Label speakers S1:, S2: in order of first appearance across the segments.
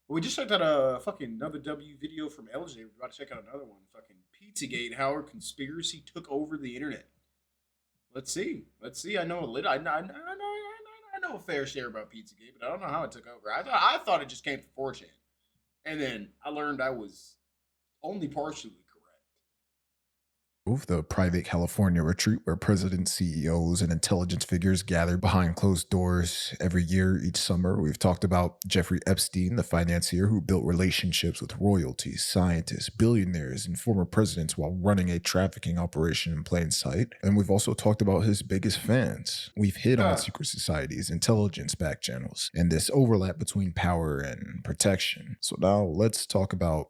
S1: We just checked out a fucking another W video from LJ. We're about to check out another one. Fucking Pizzagate, how our conspiracy took over the internet. Let's see. Let's see. I know a little. I know a fair share about Pizzagate, but I don't know how it took over. I thought it just came from 4chan, and then I learned I was only partially
S2: The private California retreat where presidents, CEOs, and intelligence figures gather behind closed doors every year each summer. We've talked about Jeffrey Epstein, the financier who built relationships with royalty, scientists, billionaires, and former presidents while running a trafficking operation in plain sight. And we've also talked about his biggest fans. We've hit on
S1: correct.
S2: secret societies, intelligence back channels, and this overlap between power and protection. So now let's talk about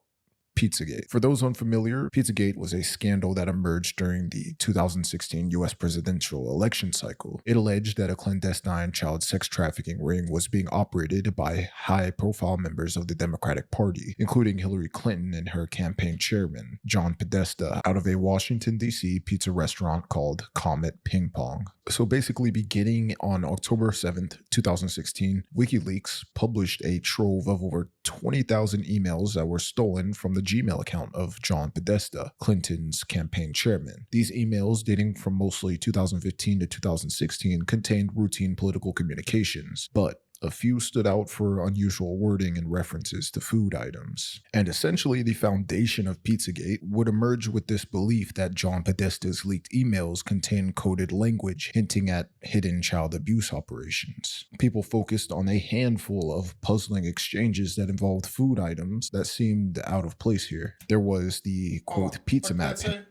S2: Pizzagate. For those unfamiliar, Pizzagate was a scandal that emerged during the 2016 US presidential election cycle. It alleged that a clandestine child sex trafficking ring was being operated by high profile members of the Democratic Party, including Hillary Clinton and her campaign chairman, John Podesta, out of a Washington, D.C. pizza restaurant called Comet Ping Pong. So basically, beginning on October 7th, 2016, WikiLeaks published a trove of over 20,000 emails that were stolen from the Gmail account of John Podesta, Clinton's campaign chairman. These emails, dating from mostly 2015 to 2016, contained routine political communications, but a few stood out for unusual wording and references to food items. And essentially, the foundation of Pizzagate would emerge with this belief that John Podesta's leaked emails contain coded language hinting at hidden child abuse operations. People focused on a handful of puzzling exchanges that involved food items that seemed out of place here. There was the
S1: Hold
S2: quote
S1: on.
S2: pizza
S1: What did that
S2: map.
S1: say?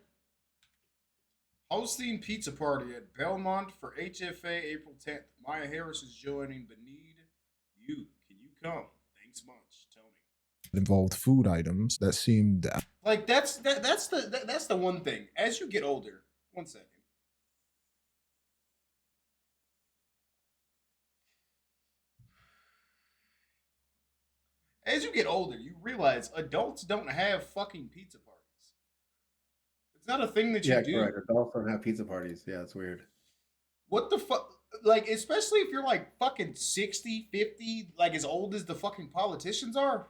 S1: Hosting pizza party at Belmont for HFA April 10th. Maya Harris is joining, but need you. Can you come? Thanks much, Tony.
S2: Involved food items that seemed
S1: Like that's the one thing. As you get older, one second. As you get older, you realize adults don't have fucking pizza parties. It's not a thing that you
S3: Yeah,
S1: do.
S3: correct. Adults don't have pizza parties. Yeah, it's weird.
S1: What the fuck? Like, especially if you're like fucking 60, 50, like as old as the fucking politicians are.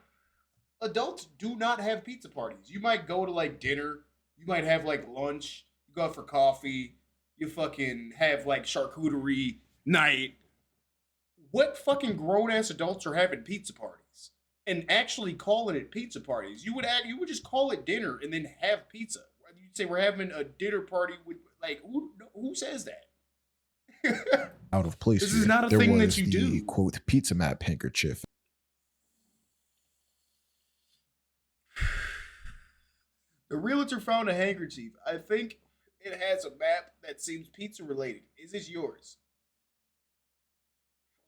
S1: Adults do not have pizza parties. You might go to like dinner, you might have like lunch, you go out for coffee, you fucking have like charcuterie night. What fucking grown ass adults are having pizza parties and actually calling it pizza parties? You would just call it dinner and then have pizza. You'd say we're having a dinner party with like who says that?
S2: out of place
S1: This
S2: here.
S1: is not a
S2: There
S1: thing that
S2: was
S1: you
S2: the
S1: do.
S2: quote pizza map handkerchief.
S1: The realtor found a handkerchief. I think it has a map that seems pizza related. Is this yours?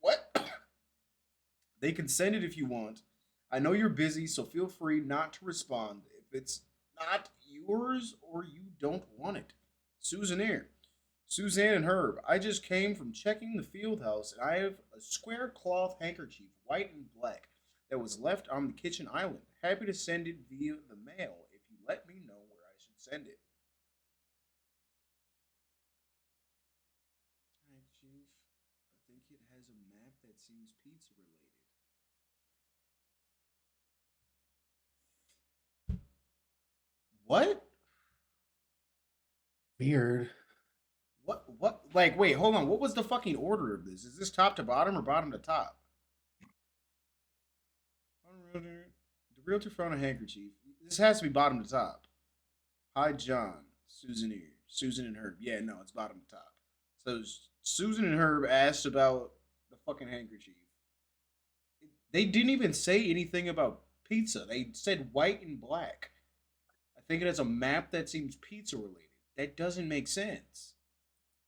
S1: What? They can send it if you want. I know you're busy, so feel free not to respond if it's not yours or you don't want it. Souvenir. Suzanne and Herb, I just came from checking the field house and I have a square cloth handkerchief, white and black, that was left on the kitchen island. Happy to send it via the mail if you let me know where I should send it. Handkerchief. I think it has a map that seems pizza related. What?
S3: Weird.
S1: What? Like, wait, hold on. What was the fucking order of this? Is this top to bottom or bottom to top? The realtor found a handkerchief. This has to be bottom to top. Hi, John. Susan here. Susan and Herb. Yeah, no, it's bottom to top. So Susan and Herb asked about the fucking handkerchief. They didn't even say anything about pizza. They said white and black. I think it has a map that seems pizza related. That doesn't make sense.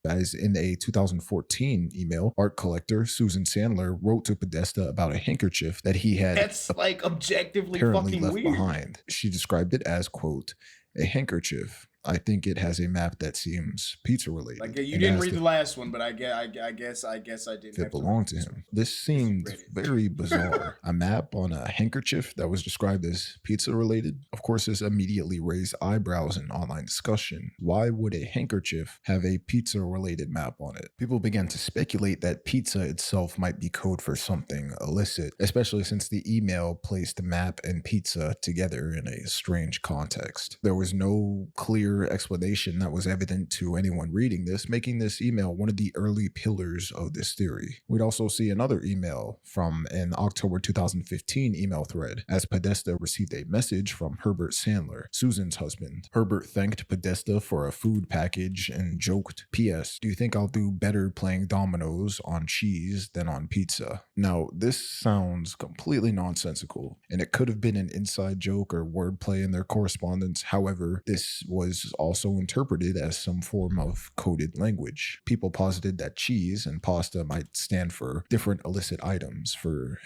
S2: As in a 2014 email, art collector Susan Sandler wrote to Podesta about a handkerchief that he had
S1: That's like objectively
S2: apparently
S1: fucking
S2: left
S1: weird.
S2: behind. She described it as, quote, a handkerchief I think it has a map that seems pizza related.
S1: Like you
S2: and
S1: didn't
S2: as
S1: read
S2: the
S1: the last one, but I guess I didn't
S2: if it
S1: have to
S2: belonged
S1: read
S2: to
S1: this
S2: him.
S1: one.
S2: This seemed
S1: read it.
S2: very bizarre. A map on a handkerchief that was described as pizza related. Of course, this immediately raised eyebrows in online discussion. Why would a handkerchief have a pizza related map on it? People began to speculate that pizza itself might be code for something illicit, especially since the email placed map and pizza together in a strange context. There was no clear explanation that was evident to anyone reading this, making this email one of the early pillars of this theory. We'd also see another email from an October 2015 email thread, as Podesta received a message from Herbert Sandler, Susan's husband. Herbert thanked Podesta for a food package and joked, "P.S. Do you think I'll do better playing dominoes on cheese than on pizza?" Now, this sounds completely nonsensical, and it could have been an inside joke or wordplay in their correspondence. However, this was also interpreted as some form of coded language. People posited that cheese and pasta might stand for different illicit items. For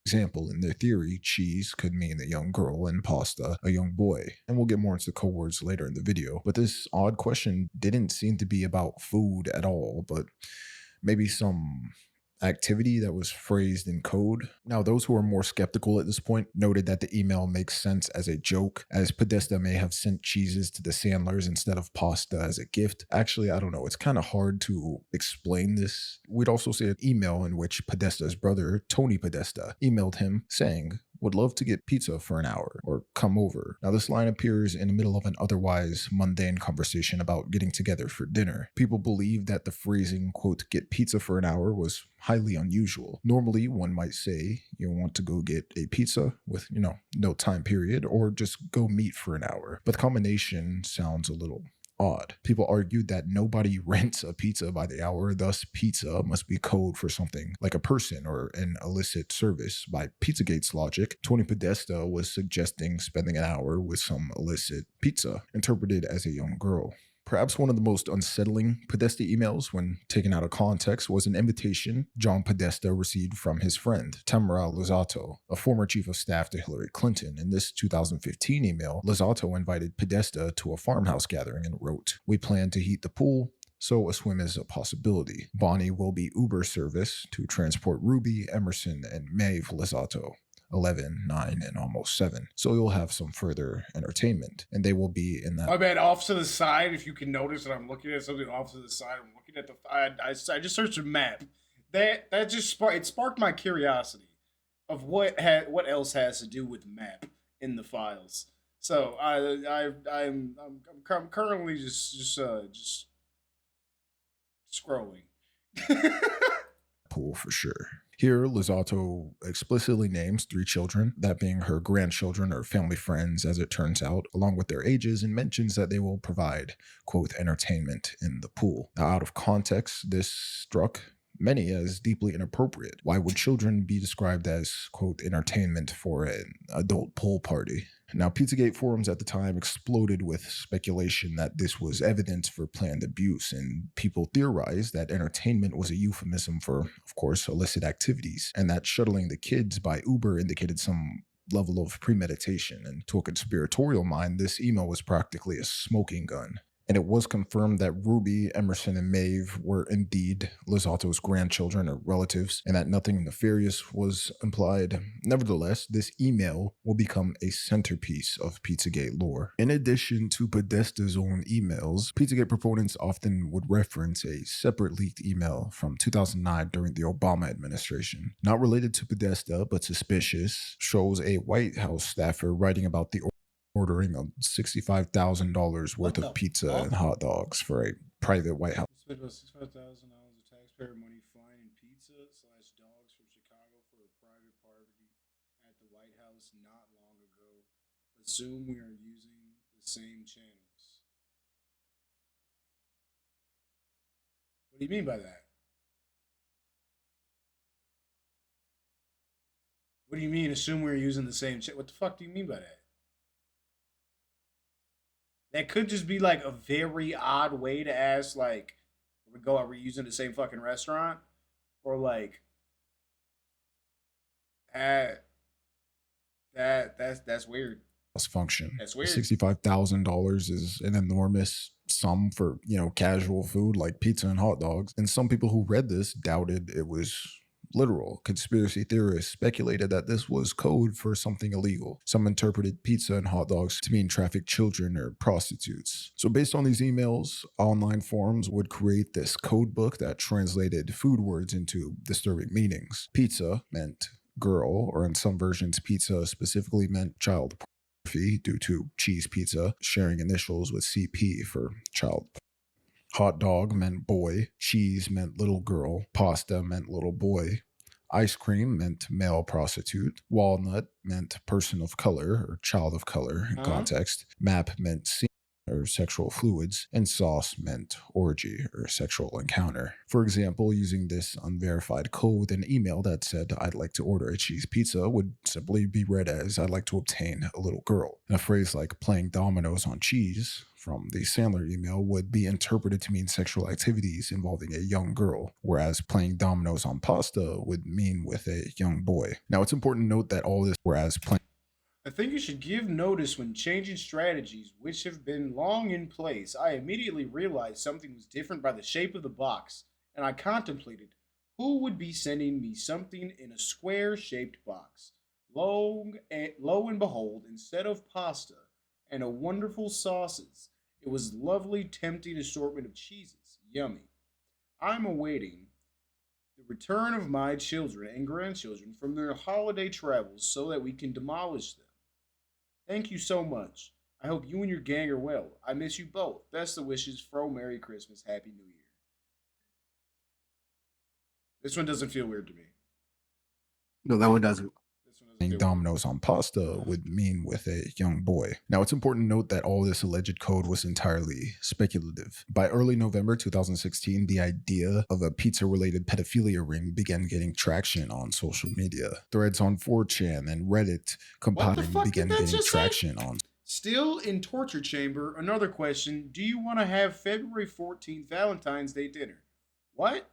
S2: example, in their theory, cheese could mean a young girl and pasta a young boy. And we'll get more into code words later in the video. But this odd question didn't seem to be about food at all, but maybe some activity that was phrased in code. Now, those who are more skeptical at this point noted that the email makes sense as a joke, as Podesta may have sent cheeses to the Sandlers instead of pasta as a gift. Actually, I don't know. It's kind of hard to explain this. We'd also see an email in which Podesta's brother, Tony Podesta, emailed him saying, "Would love to get pizza for an hour," or "come over." Now, this line appears in the middle of an otherwise mundane conversation about getting together for dinner. People believe that the phrasing, quote, "get pizza for an hour" was highly unusual. Normally, one might say you want to go get a pizza with, no time period, or just go meet for an hour. But the combination sounds a little odd. People argued that nobody rents a pizza by the hour, thus pizza must be code for something like a person or an illicit service. By Pizzagate's logic, Tony Podesta was suggesting spending an hour with some illicit pizza, interpreted as a young girl. Perhaps one of the most unsettling Podesta emails, when taken out of context, was an invitation John Podesta received from his friend, Tamara Lozzato, a former chief of staff to Hillary Clinton. In this 2015 email, Lozzato invited Podesta to a farmhouse gathering and wrote, "We plan to heat the pool, so a swim is a possibility. Bonnie will be Uber service to transport Ruby, Emerson, and Maeve Lozzato. 11, 9, and almost 7. So you'll have some further entertainment, and they will be in that."
S1: My bad. Off to the side, if you can notice that I'm looking at something off to the side, I'm looking at the. I just searched a map. That just sparked my curiosity of what else has to do with map in the files. So I'm currently just scrolling.
S2: Pool for sure. Here, Lozzato explicitly names 3 children, that being her grandchildren or family friends, as it turns out, along with their ages, and mentions that they will provide, quote, entertainment in the pool. Now, out of context, this struck many as deeply inappropriate. Why would children be described as, quote, entertainment for an adult pool party? Now, Pizzagate forums at the time exploded with speculation that this was evidence for planned abuse, and people theorized that entertainment was a euphemism for, of course, illicit activities, and that shuttling the kids by Uber indicated some level of premeditation. And to a conspiratorial mind, this email was practically a smoking gun. And it was confirmed that Ruby, Emerson, and Maeve were indeed Lozzato's grandchildren or relatives, and that nothing nefarious was implied. Nevertheless, this email will become a centerpiece of Pizzagate lore. In addition to Podesta's own emails, Pizzagate proponents often would reference a separate leaked email from 2009 during the Obama administration. Not related to Podesta, but suspicious, shows a White House staffer writing about the ordering of $65,000 worth of pizza and hot dogs for a private White House.
S1: Spent about $65,000 of taxpayer money flying pizza / dogs from Chicago for a private party at the White House not long ago. Assume we are using the same channels. What do you mean by that? What do you mean? Assume we're using the same channel? What the fuck do you mean by that? That could just be like a very odd way to ask, like, are we using the same fucking restaurant? Or like, That's weird.
S2: function.
S1: That's weird.
S2: $65,000 is an enormous sum for, casual food like pizza and hot dogs. And some people who read this doubted it was literal. Conspiracy theorists speculated that this was code for something illegal. Some interpreted pizza and hot dogs to mean trafficked children or prostitutes. So based on these emails, online forums would create this code book that translated food words into disturbing meanings. Pizza meant girl, or in some versions, pizza specifically meant child pornography due to cheese pizza sharing initials with CP for child. Hot dog meant boy, cheese meant little girl, pasta meant little boy, ice cream meant male prostitute, walnut meant person of color or child of color in context, map meant scene or sexual fluids, and sauce meant orgy or sexual encounter. For example, using this unverified code, an email that said, "I'd like to order a cheese pizza," would simply be read as, "I'd like to obtain a little girl." And a phrase like playing dominoes on cheese from the Sandler email would be interpreted to mean sexual activities involving a young girl, whereas playing dominoes on pasta would mean with a young boy. Now, it's important to note that all this, whereas playing
S1: I think you should give notice when changing strategies which have been long in place. I immediately realized something was different by the shape of the box, and I contemplated who would be sending me something in a square shaped box. Lo and behold, instead of pasta and a wonderful sauces, it was lovely, tempting assortment of cheeses. Yummy. I'm awaiting the return of my children and grandchildren from their holiday travels so that we can demolish them. Thank you so much. I hope you and your gang are well. I miss you both. Best of wishes. Fro, Merry Christmas. Happy New Year. This one doesn't feel weird to me.
S3: No, that one doesn't.
S1: This one doesn't
S2: playing
S1: feel weird.
S2: dominoes on pasta would mean with a young boy. Now, it's important to note that all this alleged code was entirely speculative. By early November 2016, the idea of a pizza-related pedophilia ring began getting traction on social media. Threads on 4chan and Reddit compiling
S1: fuck did
S2: began
S1: that
S2: getting
S1: just say?
S2: traction on
S1: Still in torture chamber, another question. Do you want to have February 14th Valentine's Day dinner? What?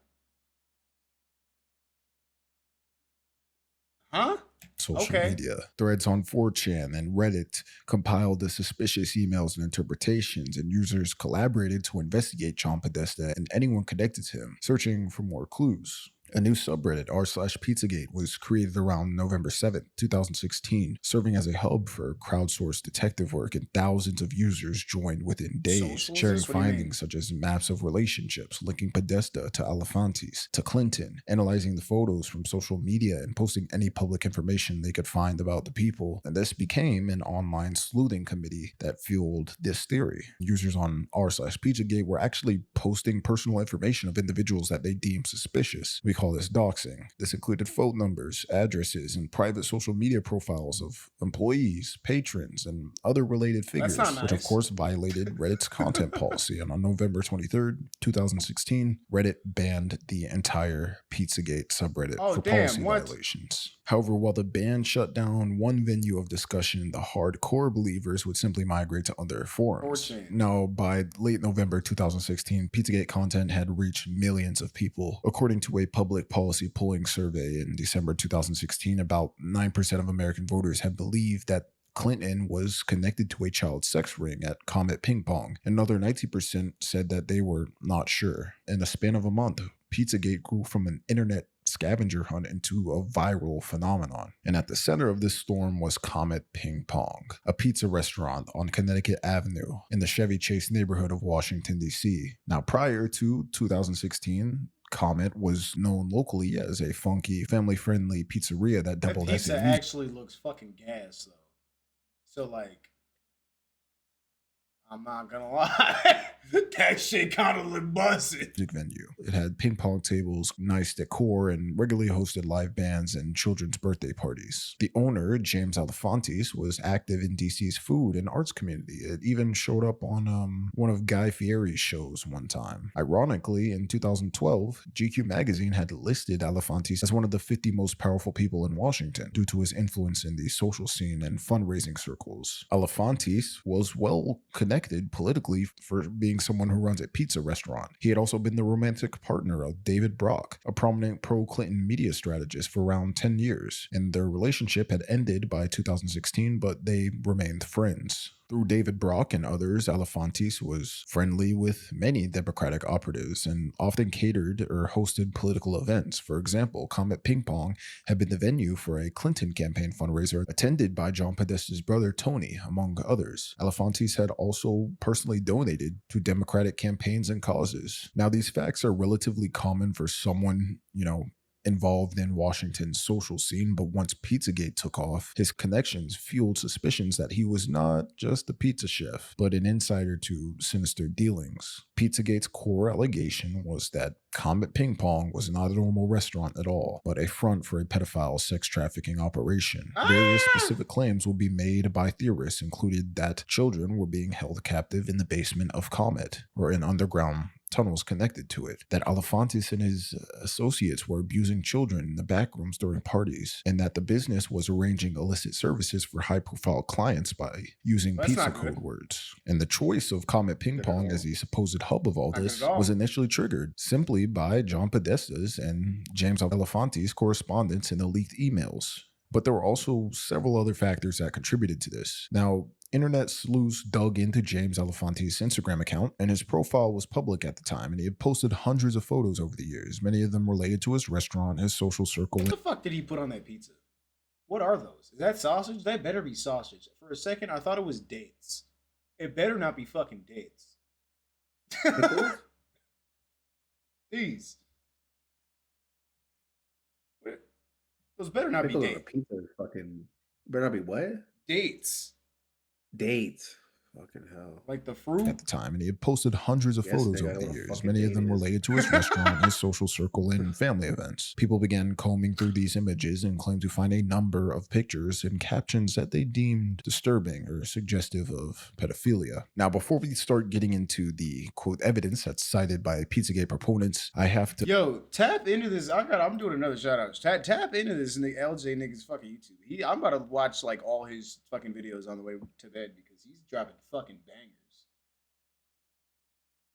S1: Huh?
S2: social
S1: Okay.
S2: media. Threads on 4chan and Reddit compiled the suspicious emails and interpretations, and users collaborated to investigate John Podesta and anyone connected to him, searching for more clues. A new subreddit, r/Pizzagate, was created around November 7th, 2016, serving as a hub for crowdsourced detective work, and thousands of users joined within days,
S1: Socialist?
S2: sharing
S1: What do you mean?
S2: findings such as maps of relationships linking Podesta to Alefantis to Clinton, analyzing the photos from social media and posting any public information they could find about the people. And this became an online sleuthing committee that fueled this theory. Users on r/Pizzagate were actually posting personal information of individuals that they deemed suspicious. We call this doxing. This included phone numbers, addresses, and private social media profiles of employees, patrons, and other related figures,
S1: That's not
S2: which of
S1: nice.
S2: course violated Reddit's content policy. And on November 23rd, 2016, Reddit banned the entire Pizzagate subreddit
S1: Oh,
S2: for
S1: damn,
S2: policy
S1: what?
S2: violations. However, while the ban shut down one venue of discussion, the hardcore believers would simply migrate to other forums.
S1: 4chan.
S2: Now, by late November 2016, Pizzagate content had reached millions of people. According to a public policy polling survey in December 2016, about 9% of American voters had believed that Clinton was connected to a child sex ring at Comet Ping Pong. Another 90% said that they were not sure. In the span of a month, Pizzagate grew from an internet scavenger hunt into a viral phenomenon. And at the center of this storm was Comet Ping Pong, a pizza restaurant on Connecticut Avenue in the Chevy Chase neighborhood of Washington, D.C. Now, prior to 2016, Comet was known locally as a funky, family-friendly pizzeria that
S1: That
S2: doubled as
S1: pizza
S2: a music
S1: actually looks fucking gas, though. So, like, I'm not gonna lie. That shit kind of look busted.
S2: venue. It had ping pong tables, nice decor, and regularly hosted live bands and children's birthday parties. The owner, James Alefantis, was active in DC's food and arts community. It even showed up on one of Guy Fieri's shows one time. Ironically, in 2012, GQ magazine had listed Alefantis as one of the 50 most powerful people in Washington due to his influence in the social scene and fundraising circles. Alefantis was well connected connected politically for being someone who runs a pizza restaurant. He had also been the romantic partner of David Brock, a prominent pro-Clinton media strategist for around 10 years, and their relationship had ended by 2016, but they remained friends. Through David Brock and others, Alefantis was friendly with many Democratic operatives and often catered or hosted political events. For example, Comet Ping Pong had been the venue for a Clinton campaign fundraiser attended by John Podesta's brother Tony, among others. Alefantis had also personally donated to Democratic campaigns and causes. Now, these facts are relatively common for someone, involved in Washington's social scene, but once Pizzagate took off, his connections fueled suspicions that he was not just a pizza chef, but an insider to sinister dealings. Pizzagate's core allegation was that Comet Ping Pong was not a normal restaurant at all, but a front for a pedophile sex trafficking operation. Various specific claims will be made by theorists, included that children were being held captive in the basement of Comet, or in underground tunnels connected to it, that Alefantis and his associates were abusing children in the back rooms during parties, and that the business was arranging illicit services for high-profile clients by using pizza code words. And the choice of Comet Ping Pong as the supposed hub of all this was initially triggered simply by John Podesta's and James Alefantis' correspondence in the leaked emails. But there were also several other factors that contributed to this. Now, internet sleuths dug into James Alefantis' Instagram account, and his profile was public at the time, and he had posted hundreds of photos over the years, many of them related to his restaurant, his social circle.
S1: What the fuck did he put on that pizza? What are those? Is that sausage? That better be sausage. For a second, I thought it was dates. It better not be fucking dates. These. Those better not be dates.
S3: Pizza fucking better not be what?
S1: Dates.
S3: Dates. Fucking hell.
S1: Like the fruit?
S2: At the time, and he had posted hundreds of photos over the years, many of them related to his restaurant, his social circle, and family events. People began combing through these images and claimed to find a number of pictures and captions that they deemed disturbing or suggestive of pedophilia. Now, before we start getting into the quote evidence that's cited by Pizzagate proponents, I have to
S1: tap into this. I'm doing another shout out. Tap into this LJ nigga's fucking YouTube. I'm about to watch like all his fucking videos on the way to bed because he's dropping fucking bangers.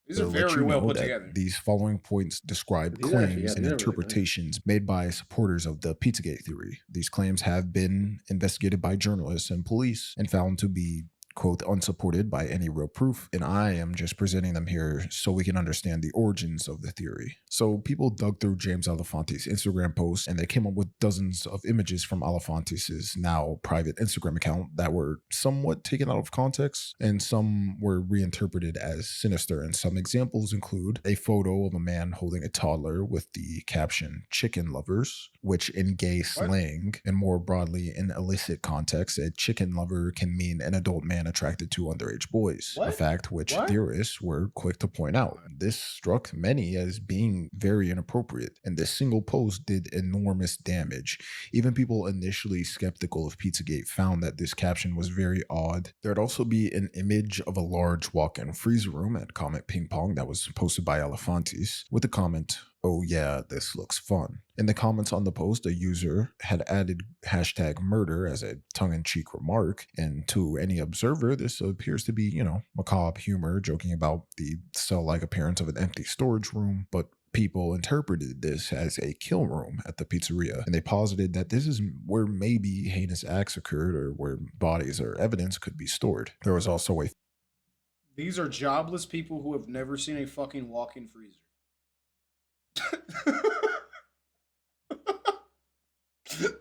S1: These are very well put together.
S2: These following points describe claims and interpretations made by supporters of the Pizzagate theory. These claims have been investigated by journalists and police and found to be, quote, unsupported by any real proof, and I am just presenting them here so we can understand the origins of the theory. So people dug through James Alefantis' Instagram posts, and they came up with dozens of images from Alefantis' now private Instagram account that were somewhat taken out of context, and some were reinterpreted as sinister. And some examples include a photo of a man holding a toddler with the caption "chicken lovers," which in gay slang and more broadly in illicit context, a chicken lover can mean an adult man attracted to underage boys, a fact which theorists were quick to point out. This struck many as being very inappropriate, and this single post did enormous damage. Even people initially skeptical of Pizzagate found that this caption was very odd. There'd also be an image of a large walk-in freezer room at Comet Ping Pong that was posted by Alefantis with the comment, "Oh yeah, this looks fun." In the comments on the post, a user had added #murder as a tongue-in-cheek remark, and to any observer, this appears to be, macabre humor, joking about the cell-like appearance of an empty storage room, but people interpreted this as a kill room at the pizzeria, and they posited that this is where maybe heinous acts occurred or where bodies or evidence could be stored. There was also
S1: These are jobless people who have never seen a fucking walk-in freezer.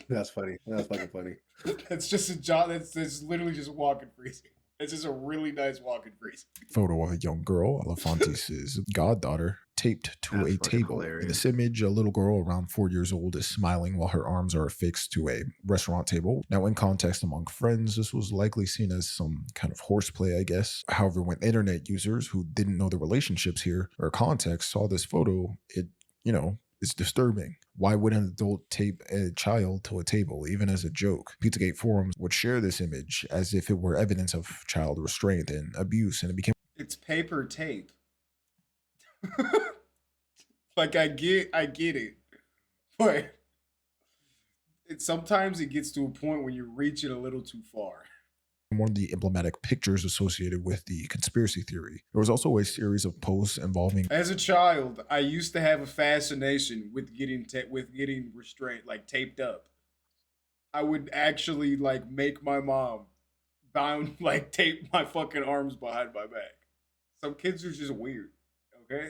S3: That's funny. That's fucking funny.
S1: That's just a job. That's literally just a walk-in freezer. It's just a really nice walk-in freezer.
S2: Photo of a young girl, Alefantis' goddaughter, taped to a table.
S3: Hilarious.
S2: In this image, a little girl around 4 years old is smiling while her arms are affixed to a restaurant table. Now, in context among friends, this was likely seen as some kind of horseplay, I guess. However, when internet users who didn't know the relationships here or context saw this photo, it's disturbing. Why would an adult tape a child to a table, even as a joke? Pizzagate forums would share this image as if it were evidence of child restraint and abuse, and it became...
S1: It's paper tape. Like, I get it. But sometimes it gets to a point when you reach it a little too far.
S2: one of the emblematic pictures associated with the conspiracy theory. There was also a series of posts involving
S1: As a child, I used to have a fascination with getting restrained, like taped up. I would actually like make my mom bound, like tape my fucking arms behind my back. Some kids are just weird. Okay.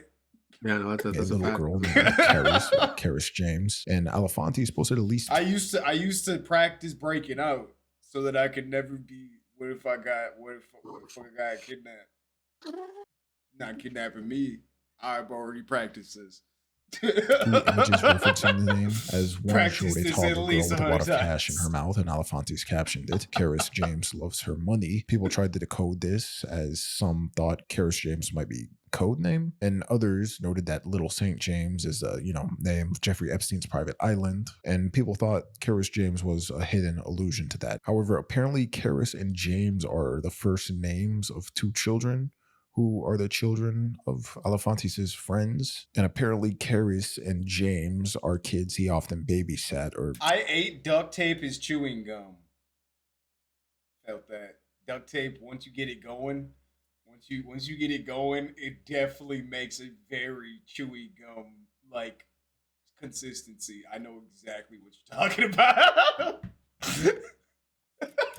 S3: Yeah, no,
S2: a
S3: that's a
S2: little
S3: fact.
S2: girl named Karis, or Karis James, and Alefantis posted at least
S1: I used to practice breaking out so that I could never be. What if I got kidnapped? Not kidnapping me. I've already practiced this.
S2: two images referencing the name, as one showed
S1: Practiced
S2: a
S1: this at
S2: toddler girl
S1: least
S2: with a
S1: 100
S2: wad of cash in her
S1: times.
S2: mouth, and Alefantis captioned it, Karis James loves her money. People tried to decode this, as some thought Karis James might be code name, and others noted that Little St. James is the name of Jeffrey Epstein's private island, and people thought Karis James was a hidden allusion to that. However, apparently Karis and James are the first names of two children who are the children of Alefantis' friends. And apparently Karis and James are kids he often babysat or
S1: I ate duct tape as chewing gum. Felt that duct tape. Once you get it going, once you get it going, it definitely makes a very chewy gum like consistency. I know exactly what you're talking about.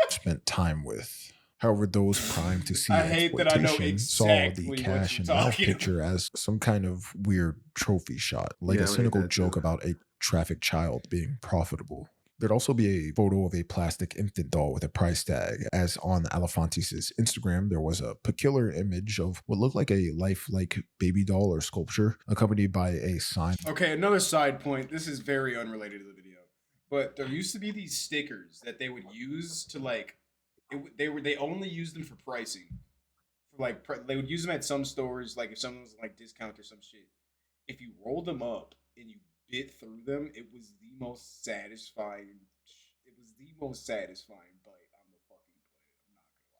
S2: spent time with. However, those primed to see
S1: I hate that I know
S2: exploitation saw the
S1: exactly what
S2: cash
S1: you're
S2: and mouth
S1: talking
S2: picture as some kind of weird trophy shot, like
S3: Yeah,
S2: a
S3: I would hate
S2: cynical
S3: that
S2: joke
S3: too.
S2: about a trafficked child being profitable. There'd also be a photo of a plastic infant doll with a price tag, as on Alefantis' Instagram, there was a peculiar image of what looked like a lifelike baby doll or sculpture, accompanied by a sign.
S1: Okay, another side point. This is very unrelated to the video, but there used to be these stickers that they would use to like. They only used them for pricing. For like they would use them at some stores, like if someone was like discount or some shit. If you rolled them up and you bit through them, it was the most satisfying. It was the most satisfying bite on the fucking planet.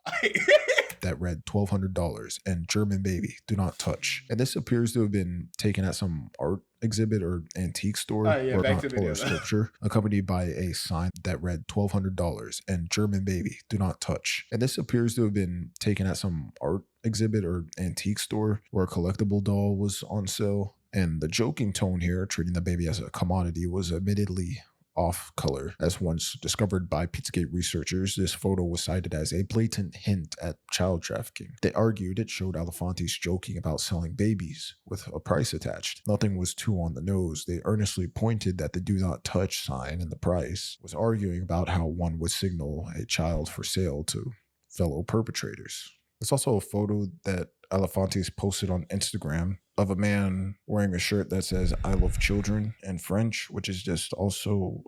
S1: I'm not gonna lie.
S2: That read $1,200 and German baby, do not touch. And this appears to have been taken at some art exhibit or antique store,
S1: Yeah,
S2: or
S1: back
S2: not
S1: to the
S2: taller
S1: video.
S2: sculpture, accompanied by a sign that read $1,200 and German baby, do not touch. And this appears to have been taken at some art exhibit or antique store where a collectible doll was on sale. And the joking tone here, treating the baby as a commodity, was admittedly off color. As once discovered by Pizzagate researchers, this photo was cited as a blatant hint at child trafficking. They argued it showed Alefantis joking about selling babies with a price attached. Nothing was too on the nose. They earnestly pointed that the do not touch sign in the price was arguing about how one would signal a child for sale to fellow perpetrators. There's also a photo that Alefantis posted on Instagram of a man wearing a shirt that says "I love children" in French, which is just also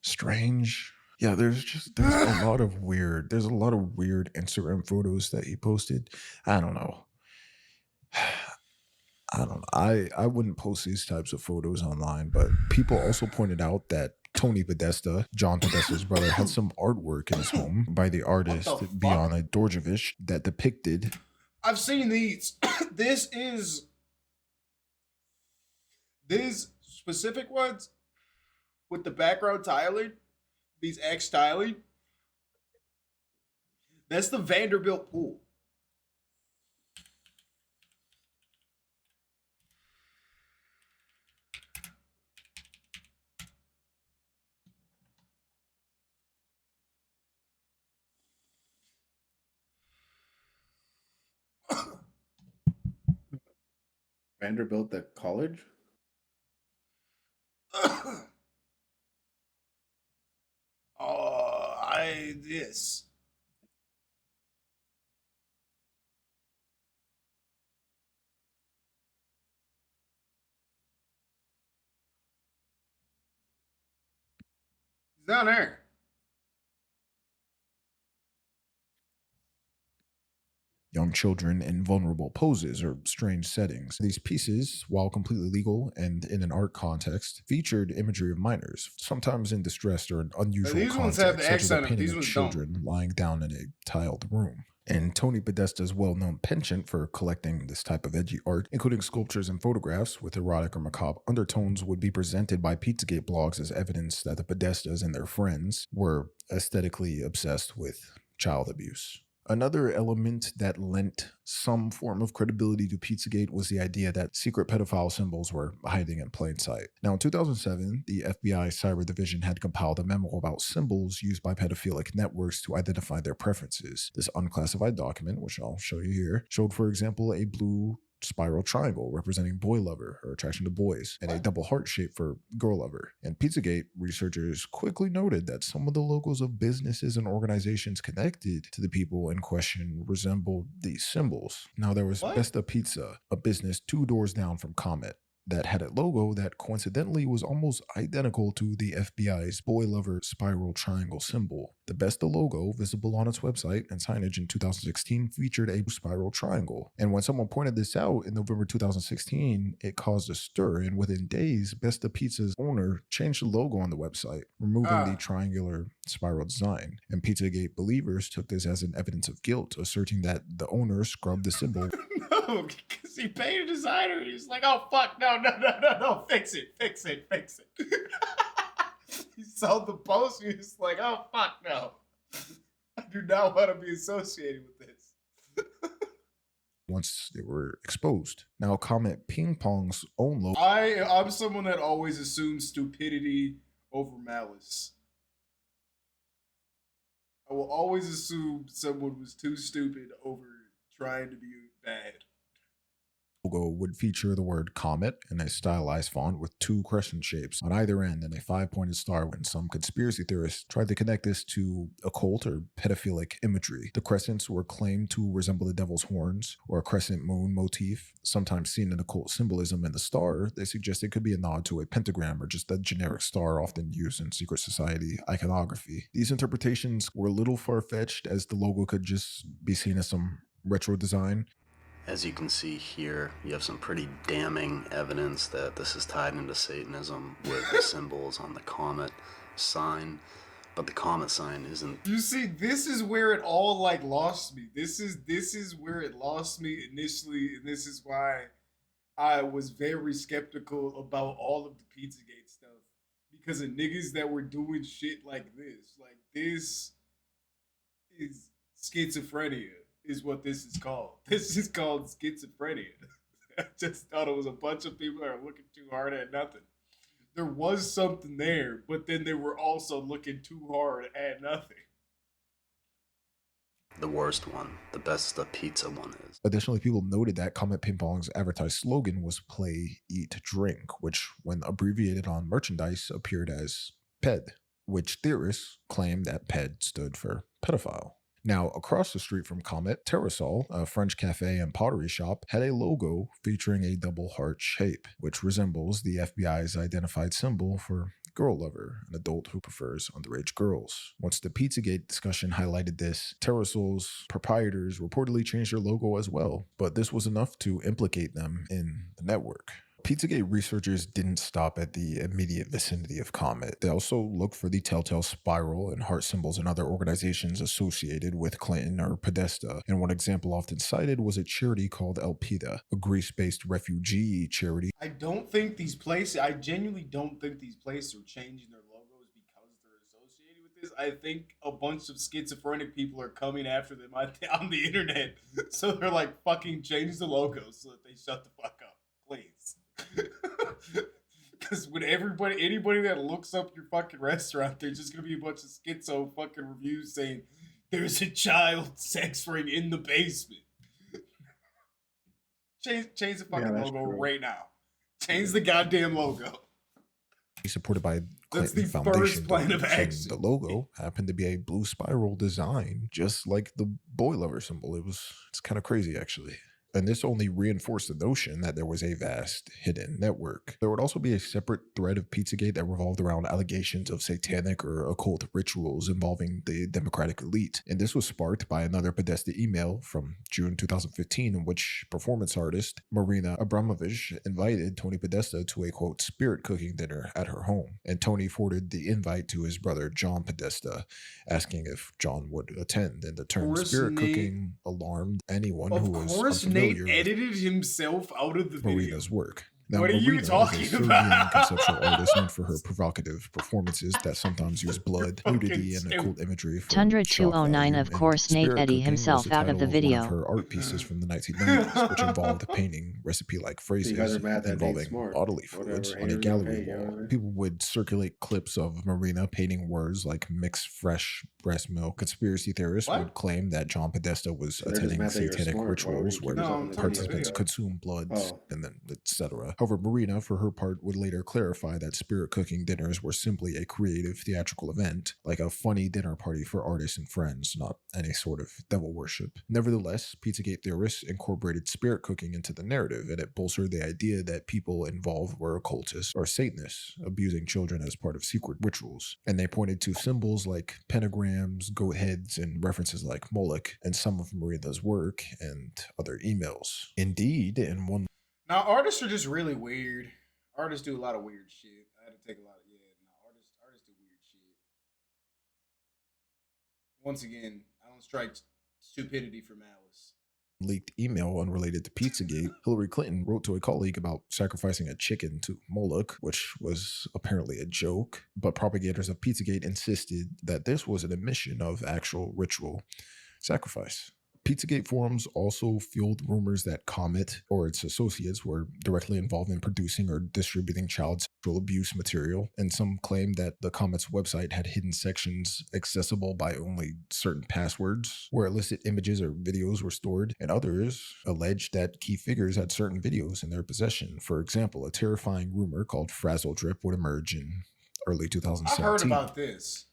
S2: strange. Yeah, there's a lot of weird. There's a lot of weird Instagram photos that he posted. I don't know. I don't know. I wouldn't post these types of photos online, but people also pointed out that Tony Podesta, John Podesta's brother, had some artwork in his home by the artist
S1: fuck?
S2: Biana Dorjevich that depicted.
S1: I've seen these. These specific ones with the background tiling, these X tiling. That's the Vanderbilt pool.
S3: Vanderbilt, the college.
S1: This. It's down there.
S2: Young young children in vulnerable poses or strange settings. These pieces, while completely legal and in an art context, featured imagery of minors, sometimes in distress or an unusual
S1: These ones
S2: context,
S1: have the
S2: such
S1: X
S2: as a
S1: on them.
S2: painting
S1: These
S2: of
S1: ones don't.
S2: children lying down in a tiled room. And Tony Podesta's well-known penchant for collecting this type of edgy art, including sculptures and photographs with erotic or macabre undertones, would be presented by Pizzagate blogs as evidence that the Podestas and their friends were aesthetically obsessed with child abuse. Another element that lent some form of credibility to Pizzagate was the idea that secret pedophile symbols were hiding in plain sight. Now, in 2007, the FBI Cyber Division had compiled a memo about symbols used by pedophilic networks to identify their preferences. This unclassified document, which I'll show you here, showed, for example, a blue spiral triangle representing boy lover or attraction to boys, and a double heart shape for girl lover. And Pizzagate researchers quickly noted that some of the logos of businesses and organizations connected to the people in question resembled these symbols. Now, there was Besta Pizza, a business 2 doors down from Comet, that had a logo that coincidentally was almost identical to the FBI's boy lover spiral triangle symbol. The Besta logo, visible on its website and signage in 2016, featured a spiral triangle. And when someone pointed this out in November 2016, it caused a stir, and within days, Besta Pizza's owner changed the logo on the website, removing the triangular spiral design. And Pizzagate believers took this as an evidence of guilt, asserting that the owner scrubbed the symbol.
S1: No, because he paid a designer. He's like, oh, fuck, no, fix it. He saw the post, and he's like, oh, fuck, no. I do not want to be associated with this.
S2: Once they were exposed. Now, Comet Ping Pong's own logo.
S1: I'm someone that always assumes stupidity over malice. I will always assume someone was too stupid over trying to be bad.
S2: Logo would feature the word comet in a stylized font with 2 crescent shapes on either end and a 5-pointed star, when some conspiracy theorists tried to connect this to occult or pedophilic imagery. The crescents were claimed to resemble the devil's horns or a crescent moon motif, sometimes seen in occult symbolism, and the star they suggested could be a nod to a pentagram or just a generic star often used in secret society iconography. These interpretations were a little far-fetched, as the logo could just be seen as some retro design.
S4: As you can see here, you have some pretty damning evidence that this is tied into Satanism with the symbols on the comet sign, but the comet sign isn't.
S1: You see, this is where it all like lost me. This is where it lost me initially, and this is why I was very skeptical about all of the Pizzagate stuff, because of niggas that were doing shit like this. Like, this is schizophrenia. Is what this is called. This is called schizophrenia. I just thought it was a bunch of people that are looking too hard at nothing. There was something there, but then they were also looking too hard at nothing.
S4: The worst one. The best the pizza one is.
S2: Additionally, people noted that Comet Ping Pong's advertised slogan was play, eat, drink, which, when abbreviated on merchandise, appeared as PED, which theorists claim that PED stood for pedophile. Now, across the street from Comet, Terrasol, a French cafe and pottery shop, had a logo featuring a double heart shape, which resembles the FBI's identified symbol for girl lover, an adult who prefers underage girls. Once the Pizzagate discussion highlighted this, Terrasol's proprietors reportedly changed their logo as well, but this was enough to implicate them in the network. Pizzagate researchers didn't stop at the immediate vicinity of Comet. They also looked for the telltale spiral and heart symbols in other organizations associated with Clinton or Podesta, and one example often cited was a charity called El Pida, a Greece-based refugee charity.
S1: I genuinely don't think these places are changing their logos because they're associated with this. I think a bunch of schizophrenic people are coming after them on the internet, so they're like, fucking change the logo so that they shut the fuck up, please. Because when anybody that looks up your fucking restaurant, there's just gonna be a bunch of schizo fucking reviews saying there's a child sex ring in the basement. Change the fucking logo right now. Change the goddamn logo.
S2: Supported by
S1: That's
S2: Clinton
S1: the
S2: Foundation.
S1: first plan of action.
S2: The logo happened to be a blue spiral design, just like the boy lover symbol. It's kind of crazy, actually. And this only reinforced the notion that there was a vast hidden network. There would also be a separate thread of Pizzagate that revolved around allegations of satanic or occult rituals involving the Democratic elite. And this was sparked by another Podesta email from June 2015 in which performance artist Marina Abramovich invited Tony Podesta to a, quote, spirit cooking dinner at her home. And Tony forwarded the invite to his brother John Podesta, asking if John would attend. And the term spirit cooking alarmed anyone who was unfamiliar
S1: Nate edited himself out of the video.
S2: Marina's work. Now,
S1: What are you
S2: Marina
S1: talking
S2: is a Serbian
S1: about?
S2: conceptual artist known for her provocative performances that sometimes use blood, nudity, and occult imagery for
S5: Tundra
S2: shock
S5: 209
S2: value,
S5: of
S2: and
S5: course Nate
S2: Spirit
S5: Eddy
S2: Cooking
S5: himself
S2: was the
S5: out of the
S2: title
S5: video.
S2: one of her art pieces from the 1990s, which involved painting recipe-like phrases
S3: you guys are mad that
S2: involving
S3: Nate's smart.
S2: bodily fluids
S3: Whatever,
S2: on a
S3: haters,
S2: gallery
S3: okay,
S2: wall.
S3: yeah.
S2: People would circulate clips of Marina painting words like mix fresh breast milk. Conspiracy theorists would claim that John Podesta was
S3: They're just
S2: attending
S3: mad that you're
S2: satanic
S3: smart. Why would
S2: rituals
S3: you
S2: where
S3: keep yourself in the video?
S2: participants consume bloods
S3: Oh.
S2: and then etc. However, Marina, for her part, would later clarify that spirit cooking dinners were simply a creative theatrical event, like a funny dinner party for artists and friends, not any sort of devil worship. Nevertheless, Pizzagate theorists incorporated spirit cooking into the narrative, and it bolstered the idea that people involved were occultists or Satanists, abusing children as part of secret rituals. And they pointed to symbols like pentagrams, goat heads, and references like Moloch in some of Marina's work and other emails. Indeed, in one
S1: Now, artists are just really weird. Artists do a lot of weird shit. I had to take a lot of artists do weird shit. Once again, I don't strike stupidity for malice.
S2: leaked email unrelated to Pizzagate, Hillary Clinton wrote to a colleague about sacrificing a chicken to Moloch, which was apparently a joke, but propagators of Pizzagate insisted that this was an admission of actual ritual sacrifice. Pizzagate forums also fueled rumors that Comet or its associates were directly involved in producing or distributing child sexual abuse material, and some claimed that the Comet's website had hidden sections accessible by only certain passwords where illicit images or videos were stored, and others alleged that key figures had certain videos in their possession. For example, a terrifying rumor called Frazzle Drip would emerge in early 2017.
S1: I heard about this.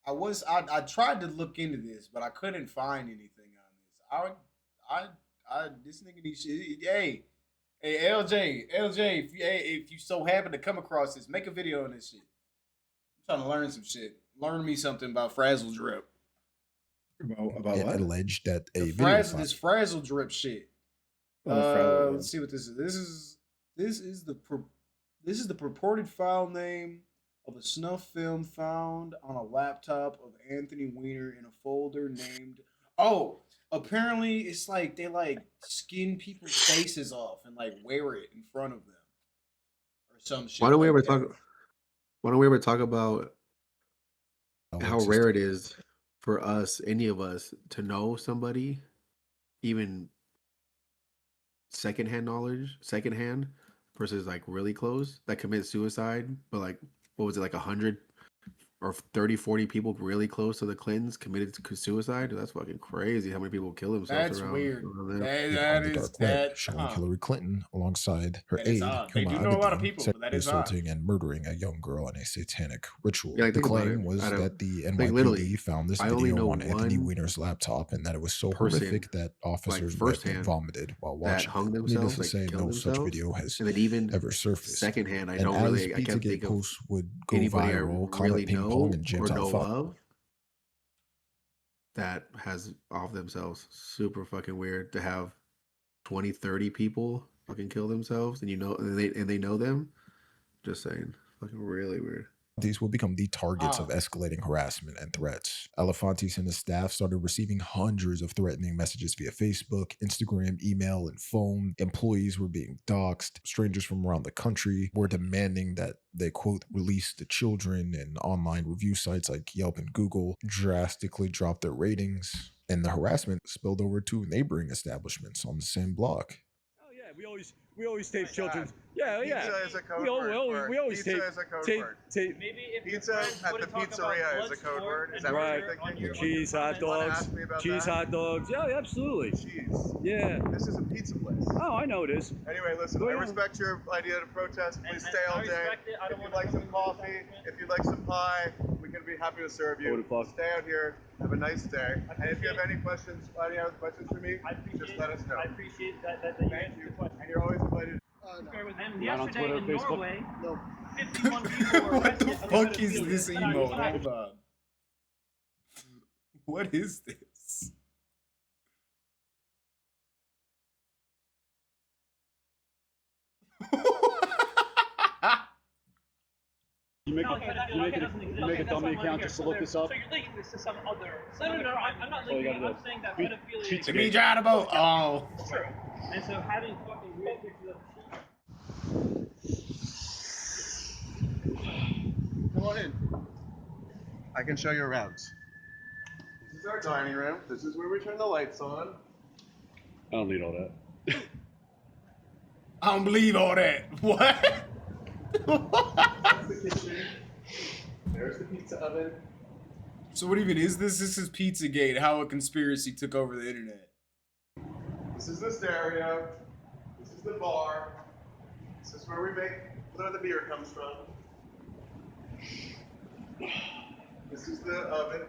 S1: I tried to look into this, but I couldn't find anything on this. This nigga needs shit. Hey, LJ, if you so happen to come across this, make a video on this shit. I'm trying to learn some shit. Learn me something about Frazzle Drip.
S3: About
S2: It
S3: what?
S2: alleged that a video
S1: This Frazzle Drip shit. Let's see what this is. This is the purported file name of a snuff film found on a laptop of Anthony Weiner in a folder named. Oh, apparently it's like they like skin people's faces off and like wear it in front of them or some shit.
S3: Why don't we
S1: like
S3: ever
S1: that.
S3: talk? Why don't we ever talk about how rare it is for us, any of us, to know somebody, even secondhand knowledge, secondhand, versus like really close that commit suicide, but like what was it, like 100 or 30, 40 people really close to the Clintons committed to suicide? That's fucking crazy. How many people kill themselves?
S1: That's
S3: around,
S1: weird.
S3: around
S1: That is that.
S2: showing Hillary Clinton alongside her
S1: That is
S2: aide,
S1: odd. They
S2: Huma
S1: do know a lot of
S2: Abedin,
S1: people, but that is odd.
S2: assaulting and murdering a young girl in a satanic ritual.
S3: Yeah, like,
S2: the
S3: think about
S2: claim
S3: it.
S2: was
S3: I don't-
S2: that the
S3: like, literally,
S2: NYPD found this
S3: I only
S2: video
S3: know
S2: on Anthony
S3: one
S2: Weiner's laptop and that it was so
S3: person,
S2: horrific that officers wept and
S3: firsthand,
S2: vomited while
S3: that
S2: watching.
S3: hung
S2: it.
S3: themselves,
S2: Needless to
S3: like,
S2: say,
S3: killed
S2: no such
S3: themselves,
S2: video has
S3: and then even
S2: ever surfaced.
S3: secondhand, I
S2: And
S3: don't
S2: as
S3: really, I can't
S2: Pizzagate
S3: think of
S2: posts would go
S3: anybody I
S2: viral, Comet
S3: really
S2: Ping
S3: know
S2: Pong and
S3: or
S2: James
S3: know
S2: Alpha
S3: of that has off themselves. Super fucking weird to have 20, 30 people fucking kill themselves, and they know them. Just saying, fucking really weird.
S2: These will become the targets of escalating harassment and threats. Elefantis and his staff started receiving hundreds of threatening messages via Facebook, Instagram, email, and phone. Employees were being doxxed. Strangers from around the country were demanding that they, quote, release the children, and online review sites like Yelp and Google drastically dropped their ratings. And the harassment spilled over to neighboring establishments on the same block.
S6: Oh yeah, we always tape children. Yeah,
S7: Pizza
S6: yeah.
S7: is a code
S6: We
S7: word.
S6: always
S7: Pizza
S6: tape.
S7: is a code
S6: tape,
S7: word.
S6: tape.
S8: Maybe if
S7: Pizza at the pizzeria is a code word. Is that
S6: Right.
S7: what you're thinking?
S6: Cheese, hot
S7: You wanna
S6: dogs.
S7: ask me about
S6: Cheese,
S7: that?
S6: hot dogs. Yeah, absolutely.
S7: Cheese.
S6: Yeah.
S7: This is a pizza place.
S6: Oh, I know it is.
S7: Anyway, listen,
S6: Go
S7: I
S6: ahead.
S7: respect your idea to protest. Please
S8: And
S7: stay
S8: I
S7: all day.
S8: respect it. I don't
S7: If you'd
S8: wanna
S7: like some
S8: come
S7: coffee, if you'd like some pie, we can would be happy to serve
S6: What
S7: you.
S6: the fuck?
S7: Stay out here. Have a nice day. And if you have any questions, any other questions for me, just let us know.
S5: I appreciate that
S7: Thank you. And you're always invited.
S5: And
S6: Not on
S5: yesterday
S6: Twitter,
S5: in
S6: Facebook?
S5: Norway, 51 people were
S1: What the
S5: arrested for
S1: fuck is
S5: pedophilia.
S1: this
S5: And
S1: emote?
S5: I-
S1: Hold on. What is this?
S6: You make
S5: No,
S6: a,
S5: that
S6: you make
S5: doesn't exist.
S6: a, you make a
S5: Okay, that's what
S6: dummy
S5: I wanna
S6: account
S5: hear.
S6: just to look this up.
S5: So you're linking this to some other. No, I'm not
S6: all you
S5: linking it.
S6: gotta
S5: I'm
S6: do.
S5: saying that
S6: Beat-
S5: pedophilia
S6: Pizza
S5: is
S1: Me drive the boat. Oh.
S5: true. And so having fucking real pictures of
S7: Come on in. I can show you around. This is our dining room. This is where we turn the lights on.
S6: I don't need all that.
S1: I don't believe all that. What?
S7: That's the kitchen. There's the pizza oven.
S1: So what even is this? This is Pizzagate, how a conspiracy took over the internet.
S7: This is the stereo. This is the bar. This is where we make where the beer comes from. This is the oven.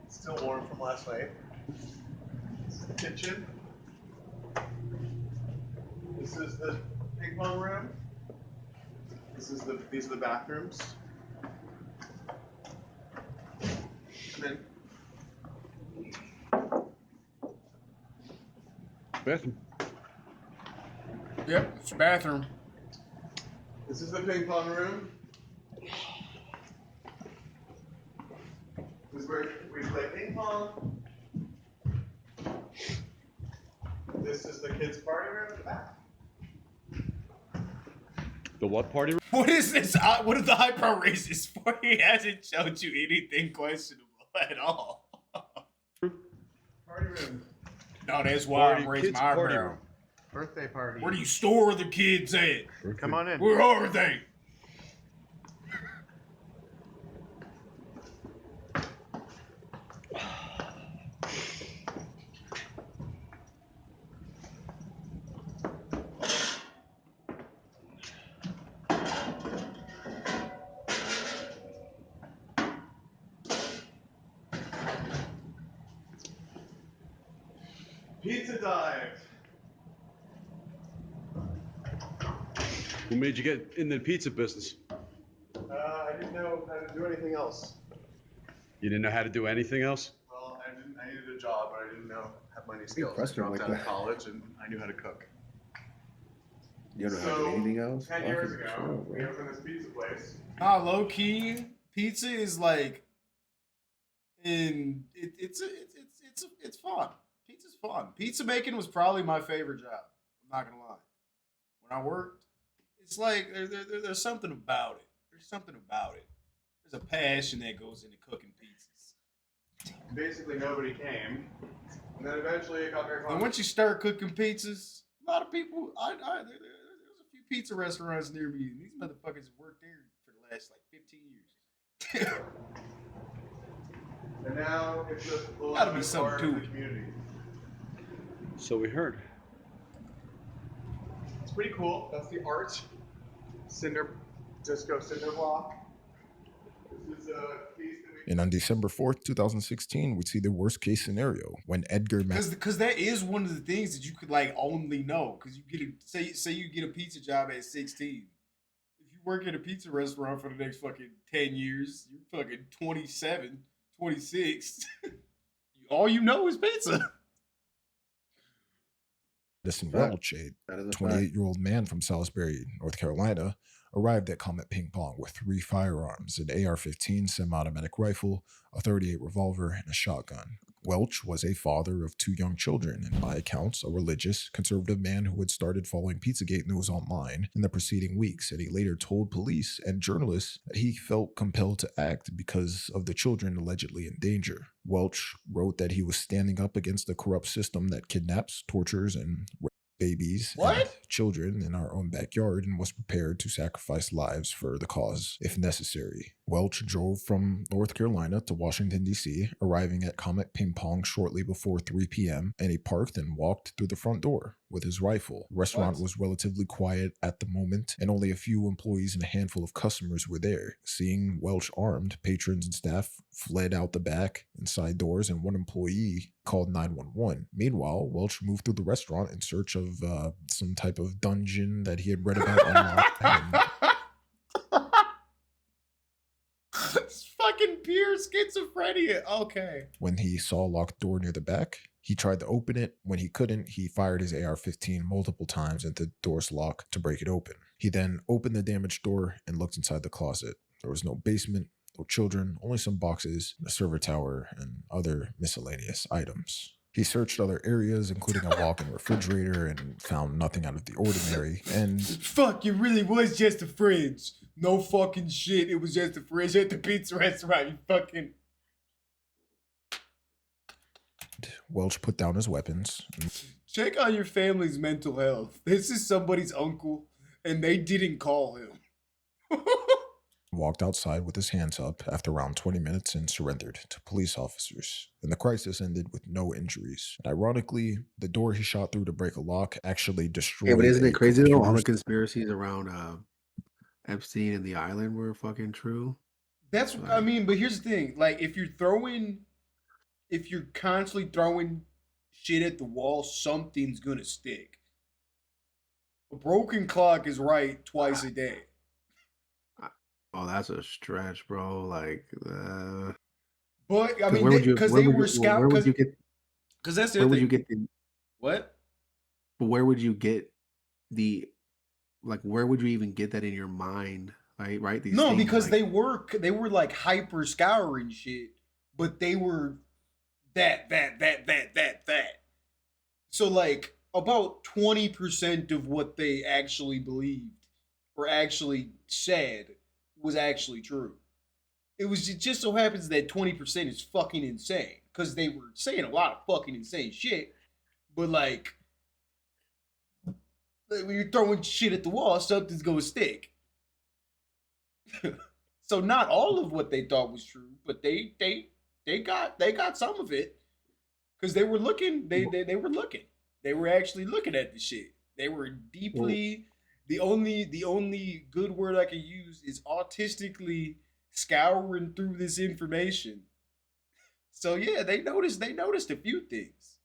S7: It's still warm from last night. This is the kitchen. This is the ping pong room. These are the bathrooms. Come in.
S6: Bathroom.
S1: Yep, it's your bathroom.
S7: This is the ping pong room. This is where we play ping pong. This is the kids' party room in the back.
S6: The what party?
S1: What is this? What is the eyebrow raises for? He hasn't showed you anything questionable at all.
S7: Party room.
S1: No, that's why I'm
S6: Party,
S1: raising
S6: kids'
S1: my
S6: party
S1: eyebrow.
S6: room.
S7: Birthday party.
S1: Where do you store the kids at?
S7: Come on in.
S1: Where are they?
S7: Pizza dive.
S6: Who made you get in the pizza business?
S7: I didn't know how to do anything else.
S6: You didn't know how to do anything else?
S7: Well, I needed a job, but I didn't have many skills. I
S3: question
S7: dropped
S3: like
S7: out of
S3: that.
S7: college and I knew how to cook.
S3: You don't know how to do anything else?
S7: 10
S3: Fucking
S7: years ago,
S3: chill,
S7: we
S3: bro.
S7: opened this pizza place.
S1: Low key, pizza is like, it's fun. Pizza's fun. Pizza making was probably my favorite job. I'm not gonna lie. When I worked, it's like there's something about it. There's something about it. There's a passion that goes into cooking pizzas.
S7: Basically, nobody came. And then eventually it got very
S1: And
S7: popular.
S1: once you start cooking pizzas, a lot of people. There's a few pizza restaurants near me, and these motherfuckers have worked there for the last like 15 years.
S7: And now it's just a
S1: Gotta be something to
S7: in the
S1: it.
S7: community.
S6: So we heard.
S7: It's pretty cool. That's the art. Disco cinder block. This is a piece that we
S2: And on December 4th, 2016, we see the worst case scenario when Edgar
S1: Because that is one of the things that you could like only know. Because you get say you get a pizza job at 16. If you work at a pizza restaurant for the next fucking 10 years, you're fucking 27, 26. All you know is pizza.
S2: Madison
S3: Fact.
S2: Welch, a
S3: That is a
S2: 28-year-old man from Salisbury, North Carolina, arrived at Comet Ping Pong with 3 firearms, an AR-15 semi-automatic rifle, a .38 revolver, and a shotgun. Welch was a father of 2 young children and, by accounts, a religious, conservative man who had started following Pizzagate news online in the preceding weeks, and he later told police and journalists that he felt compelled to act because of the children allegedly in danger. Welch wrote that he was standing up against the corrupt system that kidnaps, tortures, and rapes babies
S1: What?
S2: and children in our own backyard and was prepared to sacrifice lives for the cause if necessary. Welch drove from North Carolina to Washington, D.C., arriving at Comet Ping Pong shortly before 3 p.m., and he parked and walked through the front door with his rifle. The restaurant was relatively quiet at the moment, and only a few employees and a handful of customers were there. Seeing Welch armed, patrons and staff fled out the back and side doors, and one employee called 911. Meanwhile, Welch moved through the restaurant in search of some type of dungeon that he had read about online.
S1: It's fucking pure schizophrenia. Okay.
S2: When he saw a locked door near the back, he tried to open it. When he couldn't, he fired his AR-15 multiple times into the door's lock to break it open. He then opened the damaged door and looked inside the closet. There was no basement, no children, only some boxes, a server tower, and other miscellaneous items. He searched other areas, including a walk-in refrigerator, and found nothing out of the ordinary. And
S1: fuck, it really was just a fridge. No fucking shit. It was just a fridge at the pizza restaurant. You fucking.
S2: Welch put down his weapons.
S1: Check on your family's mental health. This is somebody's uncle, and they didn't call him.
S2: Walked outside with his hands up after around 20 minutes and surrendered to police officers. And the crisis ended with no injuries. And ironically, the door he shot through to break a lock actually destroyed.
S3: Yeah, but isn't it crazy though? All the
S2: computer's-
S3: conspiracies around Epstein and the island were fucking true.
S1: That's, I mean, but here's the thing. Like, if you're constantly throwing shit at the wall, something's gonna stick. A broken clock is right twice a day.
S3: Oh, that's a stretch, bro. Like,
S1: But I mean,
S3: where would you-
S1: because
S3: where
S1: they
S3: would
S1: were
S3: you-
S1: scout.
S3: Where would you get?
S1: Because that's the
S3: Where
S1: other
S3: would you
S1: thing.
S3: get the?
S1: What?
S3: But where would you get the? Like, where would you even get that in your mind? Right? These
S1: No,
S3: things,
S1: because
S3: like,
S1: they were like hyper scouring shit, but they were that. So like about 20% of what they actually believed or actually said was actually true. It just so happens that 20% is fucking insane because they were saying a lot of fucking insane shit, but like when you're throwing shit at the wall, something's gonna stick. So not all of what they thought was true, but they got some of it because they were looking. They were looking. They were actually looking at the shit. They were deeply. The only good word I can use is autistically scouring through this information. So yeah, they noticed a few things.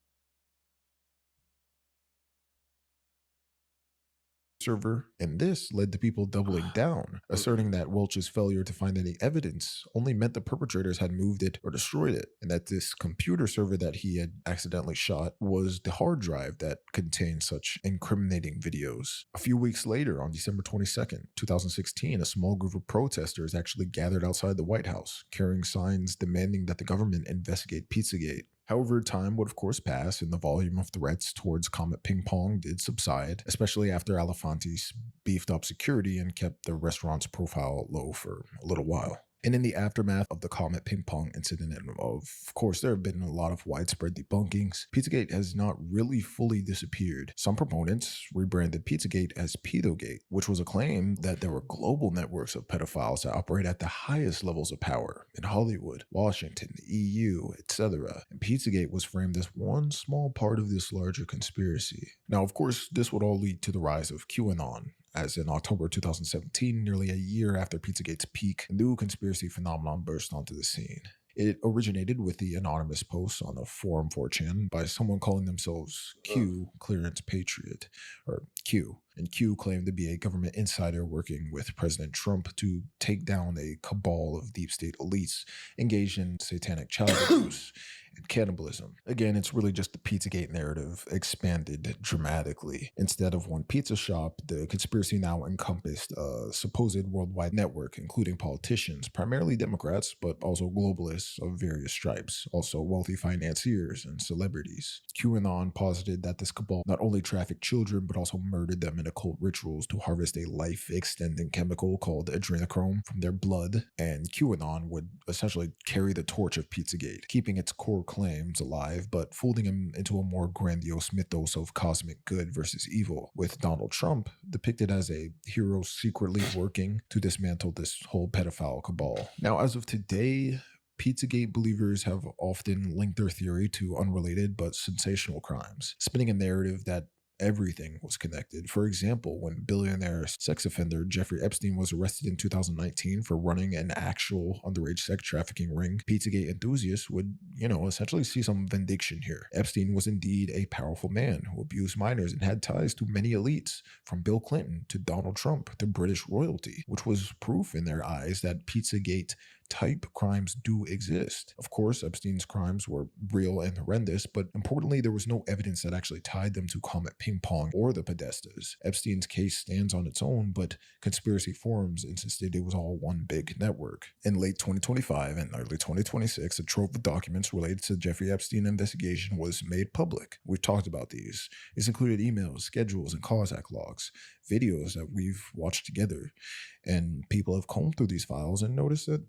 S2: server, and this led to people doubling down, asserting that Welch's failure to find any evidence only meant the perpetrators had moved it or destroyed it, and that this computer server that he had accidentally shot was the hard drive that contained such incriminating videos. A few weeks later, on December 22nd, 2016, a small group of protesters actually gathered outside the White House, carrying signs demanding that the government investigate Pizzagate. However, time would of course pass and the volume of threats towards Comet Ping Pong did subside, especially after Alefantis beefed up security and kept the restaurant's profile low for a little while. And in the aftermath of the Comet Ping Pong incident, and of course there have been a lot of widespread debunkings, Pizzagate has not really fully disappeared. Some proponents rebranded Pizzagate as Pizzagate, which was a claim that there were global networks of pedophiles that operate at the highest levels of power in Hollywood, Washington, the EU, etc. And Pizzagate was framed as one small part of this larger conspiracy. Now, of course, this would all lead to the rise of QAnon, as in October 2017, nearly a year after Pizzagate's peak, a new conspiracy phenomenon burst onto the scene. It originated with the anonymous post on the forum 4chan by someone calling themselves Q, Clearance Patriot, or Q. And Q claimed to be a government insider working with President Trump to take down a cabal of deep state elites engaged in satanic child abuse and cannibalism. Again, it's really just the Pizzagate narrative expanded dramatically. Instead of one pizza shop, the conspiracy now encompassed a supposed worldwide network, including politicians, primarily Democrats, but also globalists of various stripes, also wealthy financiers and celebrities. QAnon posited that this cabal not only trafficked children, but also murdered them in occult rituals to harvest a life-extending chemical called adrenochrome from their blood, and QAnon would essentially carry the torch of Pizzagate, keeping its core claims alive, but folding him into a more grandiose mythos of cosmic good versus evil, with Donald Trump depicted as a hero secretly working to dismantle this whole pedophile cabal. Now, as of today, Pizzagate believers have often linked their theory to unrelated but sensational crimes, spinning a narrative that everything was connected. For example, when billionaire sex offender Jeffrey Epstein was arrested in 2019 for running an actual underage sex trafficking ring, Pizzagate enthusiasts would, essentially see some vindication here. Epstein was indeed a powerful man who abused minors and had ties to many elites, from Bill Clinton to Donald Trump to British royalty, which was proof in their eyes that Pizzagate type crimes do exist. Of course, Epstein's crimes were real and horrendous, but importantly, there was no evidence that actually tied them to Comet Ping Pong or the Podestas. Epstein's case stands on its own, but conspiracy forums insisted it was all one big network. In late 2025 and early 2026, a trove of documents related to the Jeffrey Epstein investigation was made public. We've talked about these. This included emails, schedules, and Cossack logs, videos that we've watched together. And people have combed through these files and noticed that,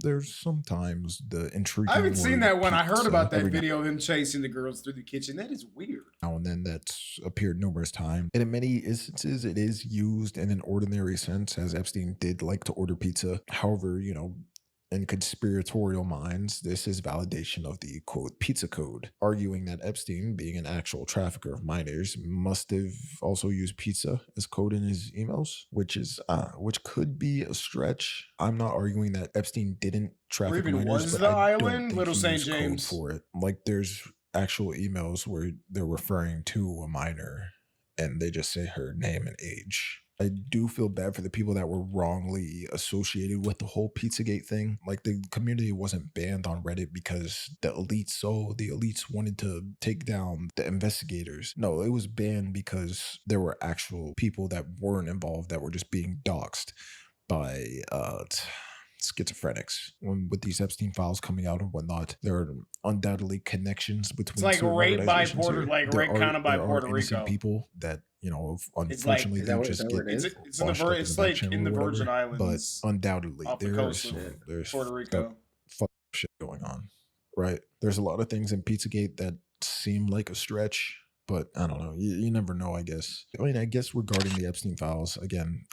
S2: there's sometimes the intriguing.
S1: I haven't seen
S2: word
S1: that one. I heard
S2: pizza
S1: about that
S2: every
S1: video of him chasing the girls through the kitchen. That is weird.
S2: now and then that's appeared numerous times. And in many instances, it is used in an ordinary sense, as Epstein did like to order pizza. However, in conspiratorial minds, this is validation of the quote pizza code, arguing that Epstein, being an actual trafficker of minors, must have also used pizza as code in his emails, which could be a stretch. I'm not arguing that Epstein didn't traffic
S1: even
S2: minors,
S1: was
S2: but
S1: the
S2: I don't
S1: island
S2: think
S1: Little
S2: he
S1: St.
S2: used code
S1: James
S2: for it. Like there's actual emails where they're referring to a minor and they just say her name and age. I do feel bad for the people that were wrongly associated with the whole Pizzagate thing. Like the community wasn't banned on Reddit because the elites wanted to take down the investigators. No, it was banned because there were actual people that weren't involved that were just being doxxed by schizophrenics. With these Epstein files coming out and whatnot, there are undoubtedly connections between.
S1: It's like
S2: certain
S1: rape by
S2: organizations
S1: Puerto,
S2: here.
S1: like
S2: There
S1: rape
S2: are-
S1: kind of by
S2: there are
S1: Puerto
S2: innocent
S1: Rico.
S2: people that
S1: It's like-
S2: unfortunately
S3: Is that
S2: they
S3: what-
S2: just
S3: is that
S2: get
S3: what it is?
S1: It's in the
S2: washed up
S1: it's
S2: back
S1: like
S2: channel
S1: in the
S2: or whatever.
S1: Virgin Islands,
S2: But undoubtedly
S1: off the
S2: there
S1: coast
S2: is
S1: of
S2: there's
S1: Puerto
S2: fucked up
S1: Rico.
S2: shit going on, right? There's a lot of things in Pizzagate that seem like a stretch, but I don't know. You never know, I guess. I guess regarding the Epstein files, again,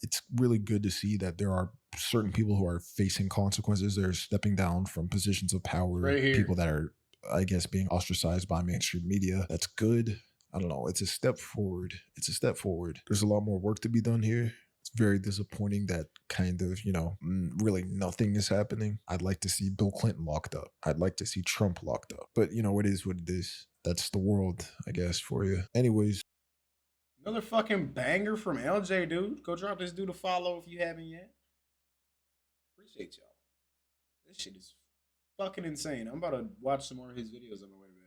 S2: it's really good to see that there are certain people who are facing consequences. They're stepping down from positions of power.
S1: Right here.
S2: People that are, I guess, being ostracized by mainstream media. That's good. I don't know. It's a step forward. There's a lot more work to be done here. It's very disappointing that kind of, really nothing is happening. I'd like to see Bill Clinton locked up. I'd like to see Trump locked up. But, it is what it is. That's the world, I guess, for you. Anyways.
S1: Another fucking banger from LJ, dude. Go drop this dude a follow if you haven't yet. Appreciate y'all. This shit is fucking insane. I'm about to watch some more of his videos on the way back.